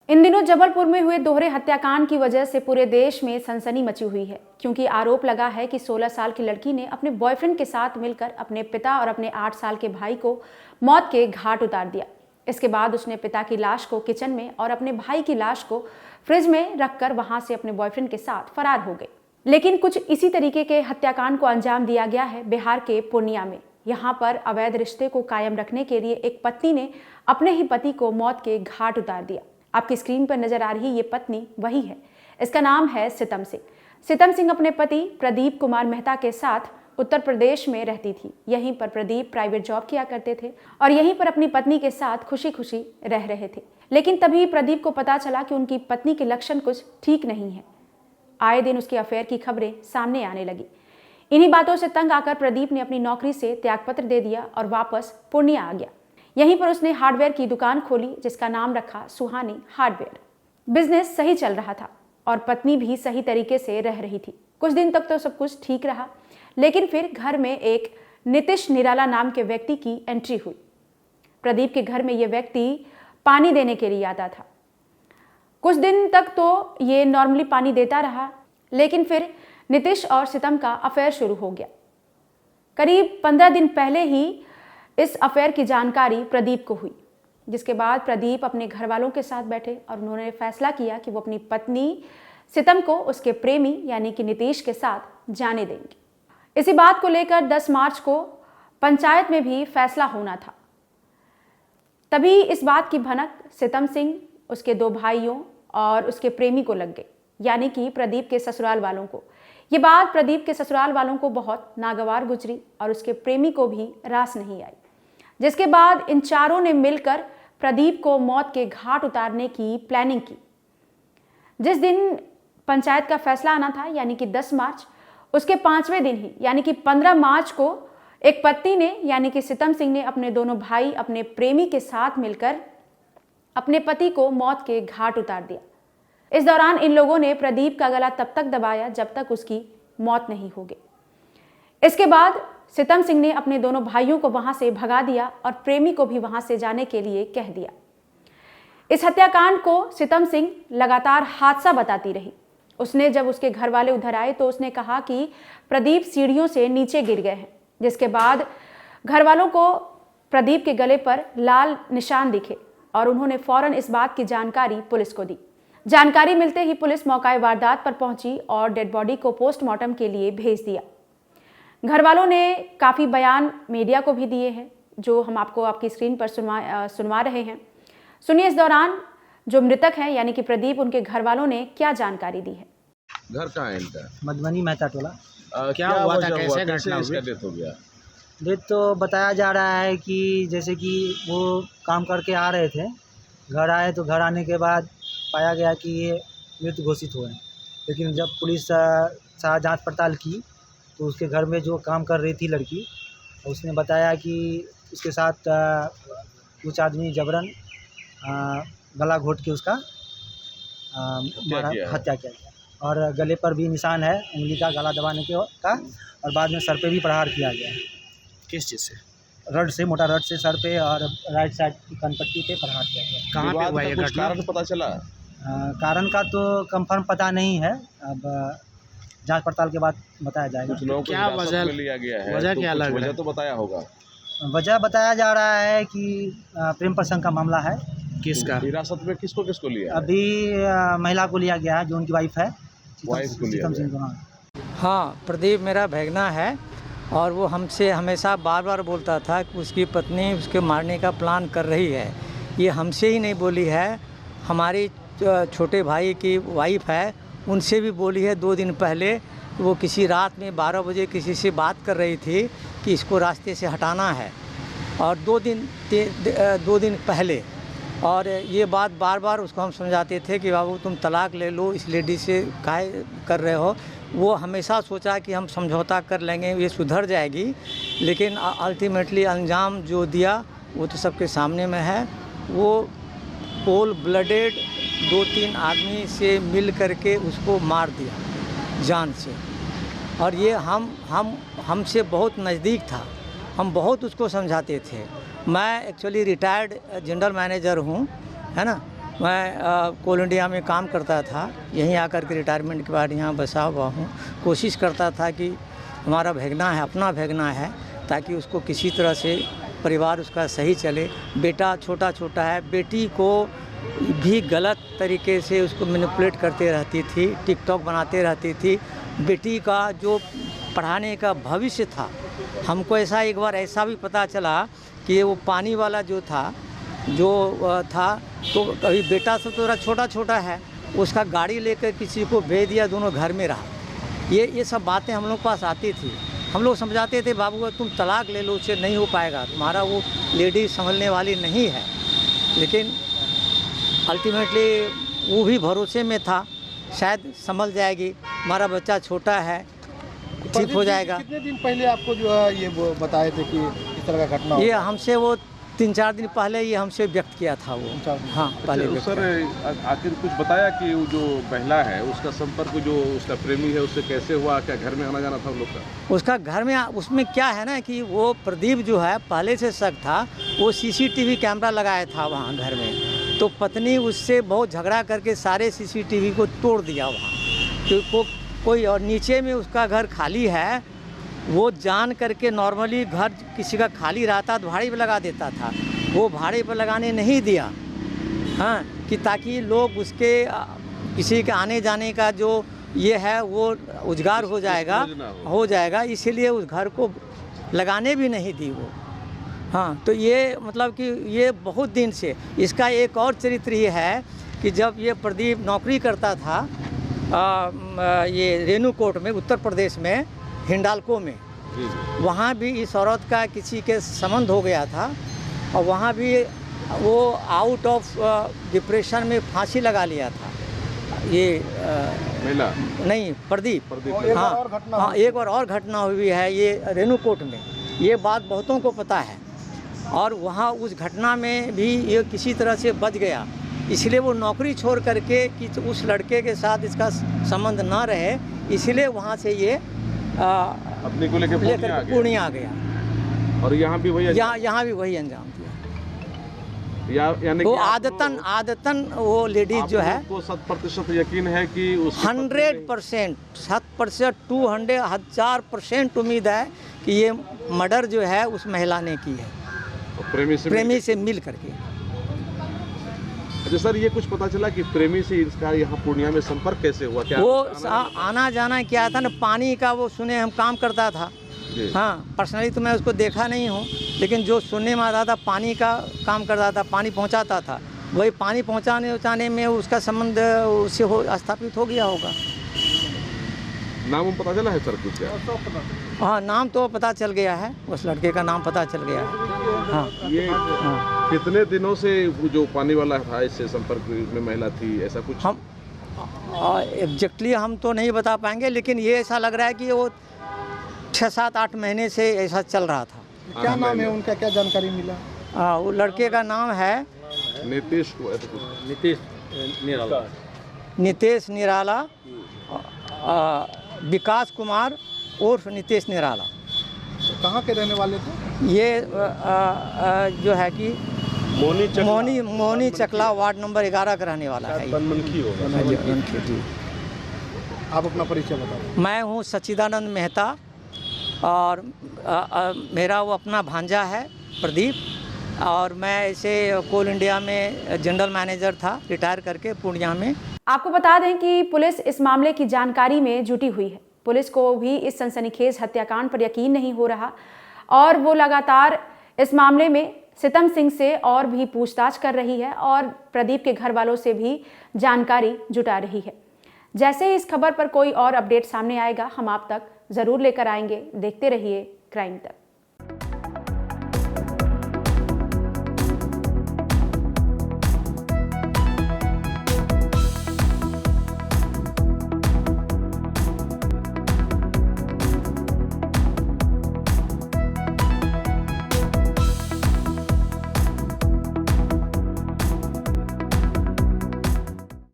इन दिनों जबलपुर में हुए दोहरे हत्याकांड की वजह से पूरे देश में सनसनी मची हुई है, क्योंकि आरोप लगा है कि 16 साल की लड़की ने अपने बॉयफ्रेंड के साथ मिलकर अपने पिता और अपने 8 साल के भाई को मौत के घाट उतार दिया। इसके बाद उसने पिता की लाश को किचन में और अपने भाई की लाश को फ्रिज में रखकर वहां से अपने बॉयफ्रेंड के साथ फरार हो गई। लेकिन कुछ इसी तरीके के हत्याकांड को अंजाम दिया गया है बिहार के पूर्णिया में। यहाँ पर अवैध रिश्ते को कायम रखने के लिए एक पत्नी ने अपने ही पति को मौत के घाट उतार दिया। आपकी स्क्रीन पर नजर आ रही ये पत्नी वही है। इसका नाम है सितम सिंह। सितम सिंह अपने पति प्रदीप कुमार मेहता के साथ उत्तर प्रदेश में रहती थी। यहीं पर प्रदीप प्राइवेट जॉब किया करते थे और यहीं पर अपनी पत्नी के साथ खुशी खुशी रह रहे थे। लेकिन तभी प्रदीप को पता चला कि उनकी पत्नी के लक्षण कुछ ठीक नहीं है। आए दिन उसके अफेयर की खबरें सामने आने लगी। इन्हीं बातों से तंग आकर प्रदीप ने अपनी नौकरी से त्यागपत्र दे दिया और वापस पूर्णिया आ गया। यहीं पर उसने हार्डवेयर की दुकान खोली, जिसका नाम रखा सुहानी हार्डवेयर। बिजनेस सही चल रहा था और पत्नी भी सही तरीके से रह रही थी। कुछ दिन तक तो सब कुछ ठीक रहा, लेकिन फिर घर में एक नीतीश निराला नाम के व्यक्ति की एंट्री हुई। प्रदीप के घर में यह व्यक्ति पानी देने के लिए आता था। कुछ दिन तक तो ये नॉर्मली पानी देता रहा, लेकिन फिर नीतीश और सितम का अफेयर शुरू हो गया। करीब 15 दिन पहले ही इस अफेयर की जानकारी प्रदीप को हुई, जिसके बाद प्रदीप अपने घर वालों के साथ बैठे और उन्होंने फैसला किया कि वो अपनी पत्नी सितम को उसके प्रेमी यानी कि नीतीश के साथ जाने देंगे। इसी बात को लेकर 10 मार्च को पंचायत में भी फैसला होना था। तभी इस बात की भनक सितम सिंह, उसके 2 भाइयों और उसके प्रेमी को लग गई, यानी कि प्रदीप के ससुराल वालों को। ये बात प्रदीप के ससुराल वालों को बहुत नागवार गुजरी और उसके प्रेमी को भी रास नहीं आई, जिसके बाद इन चारों ने मिलकर प्रदीप को मौत के घाट उतारने की प्लानिंग की। जिस दिन पंचायत का फैसला आना था यानी कि 10 मार्च, उसके 5वें दिन ही यानी कि 15 मार्च को एक पत्नी ने यानी कि सितम सिंह ने अपने दोनों भाई अपने प्रेमी के साथ मिलकर अपने पति को मौत के घाट उतार दिया। इस दौरान इन लोगों ने प्रदीप का गला तब तक दबाया जब तक उसकी मौत नहीं हो गई। इसके बाद सितम सिंह ने अपने दोनों भाइयों को वहां से भगा दिया और प्रेमी को भी वहां से जाने के लिए कह दिया। इस हत्याकांड को सितम सिंह लगातार हादसा बताती रही। उसने जब उसके घर वाले उधर आए तो उसने कहा कि प्रदीप सीढ़ियों से नीचे गिर गए हैं, जिसके बाद घर वालों को प्रदीप के गले पर लाल निशान दिखे और उन्होंने फौरन इस बात की जानकारी पुलिस को दी। जानकारी मिलते ही पुलिस मौका वारदात पर पहुंची और डेड बॉडी को पोस्टमार्टम के लिए भेज दिया। घर वालों ने काफ़ी बयान मीडिया को भी दिए हैं, जो हम आपको आपकी स्क्रीन पर सुनवा रहे हैं। सुनिए इस दौरान जो मृतक है यानी कि प्रदीप, उनके घर वालों ने क्या जानकारी दी है। घर कहाँ है इनका? मधुबनी मेहता टोला। क्या हुआ था? कैसे घटना हुई? इसका डेथ हो गया? डेथ तो बताया जा रहा है कि जैसे कि वो काम करके आ रहे थे, घर आए तो घर आने के बाद पाया गया कि ये मृत घोषित हुए हैं। लेकिन जब पुलिस जांच पड़ताल की तो उसके घर में जो काम कर रही थी लड़की, उसने बताया कि उसके साथ कुछ आदमी जबरन गला घोट के उसका हत्या किया गया और गले पर भी निशान है उंगली का, गला दबाने के का, और बाद में सर पे भी प्रहार किया गया। किस चीज़ से? रड से, मोटा रड से सर पे और राइट साइड की कनपट्टी पे प्रहार किया गया। कहाँ पे हुआ ये कुछ घटना? कारण पता चला? कारण का तो कंफर्म पता नहीं है, अब जांच पड़ताल के बाद बताया जाएगा। कुछ लोगों को क्या हिरासत वजह- में लिया गया है, वजह तो क्या कुछ लग रहा वजह है? तो बताया होगा। वजह बताया जा रहा है कि प्रेम प्रसंग का मामला है। किसका? हिरासत में किसको किसको लिया है? अभी महिला को लिया गया है जो उनकी वाइफ है, वाइफ को लिया सितम सिंह गया। को। हाँ, प्रदीप मेरा भैगना है और वो हमसे हमेशा बार बार बोलता था कि उसकी पत्नी उसके मारने का प्लान कर रही है। ये हमसे ही नहीं बोली है, हमारी छोटे भाई की वाइफ है, उनसे भी बोली है। 2 दिन पहले वो किसी रात में 12 बजे किसी से बात कर रही थी कि इसको रास्ते से हटाना है, और 2 दिन पहले। और ये बात बार बार उसको हम समझाते थे कि बाबू तुम तलाक ले लो, इस लेडी से काहे कर रहे हो। वो हमेशा सोचा कि हम समझौता कर लेंगे, ये सुधर जाएगी, लेकिन अल्टीमेटली अंजाम जो दिया वो तो सबके सामने में है। वो कोल्ड ब्लडेड 2-3 आदमी से मिल करके उसको मार दिया जान से। और ये हमसे बहुत नज़दीक था, हम बहुत उसको समझाते थे। मैं एक्चुअली रिटायर्ड जनरल मैनेजर हूँ, है ना, मैं कोल इंडिया में काम करता था, यहीं आकर के रिटायरमेंट के बाद यहाँ बसा हुआ हूँ। कोशिश करता था कि हमारा भगना है, अपना भगना है, ताकि उसको किसी तरह से परिवार उसका सही चले। बेटा छोटा छोटा है, बेटी को भी गलत तरीके से उसको मैनिपुलेट करते रहती थी, टिकटॉक बनाते रहती थी। बेटी का जो पढ़ाने का भविष्य था, हमको ऐसा एक बार ऐसा भी पता चला कि वो पानी वाला जो था तो अभी बेटा सब तो छोटा छोटा है, उसका गाड़ी लेकर किसी को भेज दिया, दोनों घर में रहा। ये सब बातें हम लोग पास आती थी। हम लोग समझाते थे, बाबू तुम तलाक ले लो, उससे नहीं हो पाएगा, तुम्हारा वो लेडी संभलने वाली नहीं है। लेकिन अल्टीमेटली वो भी भरोसे में था, शायद संभल जाएगी, हमारा बच्चा छोटा है, ठीक हो जाएगा। कितने दिन पहले आपको जो है ये वो बताए थे कि इस तरह का घटना? ये हमसे वो 3-4 दिन पहले ये हमसे व्यक्त किया था वो। हाँ, पहले व्यक्त सर आखिर कुछ बताया कि वो जो महिला है उसका संपर्क जो उसका प्रेमी है उससे कैसे हुआ, क्या घर में आना जाना था उन लोग का? उसका घर में उसमें क्या है ना कि वो प्रदीप जो है पहले से शक था, वो सीसीटीवी कैमरा लगाया था वहाँ घर में, तो पत्नी उससे बहुत झगड़ा करके सारे सीसीटीवी को तोड़ दिया वहाँ, तो कोई और नीचे में उसका घर खाली है, वो जान करके नॉर्मली घर किसी का खाली रहता तो भाड़े पर लगा देता था, वो भाड़े पर लगाने नहीं दिया। हाँ, कि ताकि लोग उसके किसी के आने जाने का जो ये है वो उजगार हो जाएगा, इसीलिए उस घर को लगाने भी नहीं दी वो। हाँ, तो ये मतलब कि ये बहुत दिन से इसका एक और चरित्र ये है कि जब ये प्रदीप नौकरी करता था ये रेणुकूट में, उत्तर प्रदेश में, हिंडाल्को में, वहाँ भी इस औरत का किसी के संबंध हो गया था और वहाँ भी वो आउट ऑफ डिप्रेशन में फांसी लगा लिया था। ये महिला नहीं, प्रदीप। हाँ, एक और घटना हुई है ये रेणुकूट में, ये बात बहुतों को पता है। और वहाँ उस घटना में भी ये किसी तरह से बच गया, इसलिए वो नौकरी छोड़ करके कि उस लड़के के साथ इसका संबंध ना रहे, इसलिए वहाँ से ये अपने को लेकर पूर्णिया आ गया। और यहाँ भी वही अंजाम दिया। यानी वो आदतन वो लेडीज जो है, को 100% यकीन है कि 100%, 7%, 200,000% उम्मीद है कि ये मर्डर जो है उस महिला ने की है, प्रेमी से मिल करके। अच्छा सर, ये कुछ पता चला कि प्रेमी से इसका यहाँ पूर्णिया में संपर्क कैसे हुआ? क्या वो आना जाना क्या था ना, पानी का वो सुने हम काम करता था। हाँ, पर्सनली तो मैं उसको देखा नहीं हूँ, लेकिन जो सुनने में आता था पानी का काम करता था, पानी पहुँचाता था, वही पानी पहुँचाने में उसका संबंध उससे स्थापित हो गया होगा। नाम पता चला है सर कुछ? क्या? हाँ, नाम तो पता चल गया है, उस लड़के का नाम पता चल गया है। हाँ, ये कितने दिनों से जो पानी वाला था इससे संपर्क में महिला थी, ऐसा कुछ? हम एग्जैक्टली हम तो नहीं बता पाएंगे, लेकिन ये ऐसा लग रहा है कि वो 6-7-8 महीने से ऐसा चल रहा था। क्या नाम है उनका, क्या जानकारी मिला? वो लड़के का नाम है नीतीश निराला, विकास कुमार उर्फ नीतीश निराला। कहाँ के रहने वाले थे? ये जो है कि मोहनी चकला वार्ड नंबर 11 का रहने वाला है। आप अपना परिचय बताओ। मैं हूँ सच्चिदानंद मेहता और मेरा वो अपना भांजा है प्रदीप, और मैं ऐसे कोल इंडिया में जनरल मैनेजर था, रिटायर करके पूर्णिया में। आपको बता दें कि पुलिस इस मामले की जानकारी में जुटी हुई है। पुलिस को भी इस सनसनीखेज हत्याकांड पर यकीन नहीं हो रहा और वो लगातार इस मामले में सितम सिंह से और भी पूछताछ कर रही है और प्रदीप के घर वालों से भी जानकारी जुटा रही है। जैसे ही इस खबर पर कोई और अपडेट सामने आएगा हम आप तक जरूर लेकर आएंगे। देखते रहिए क्राइम तक।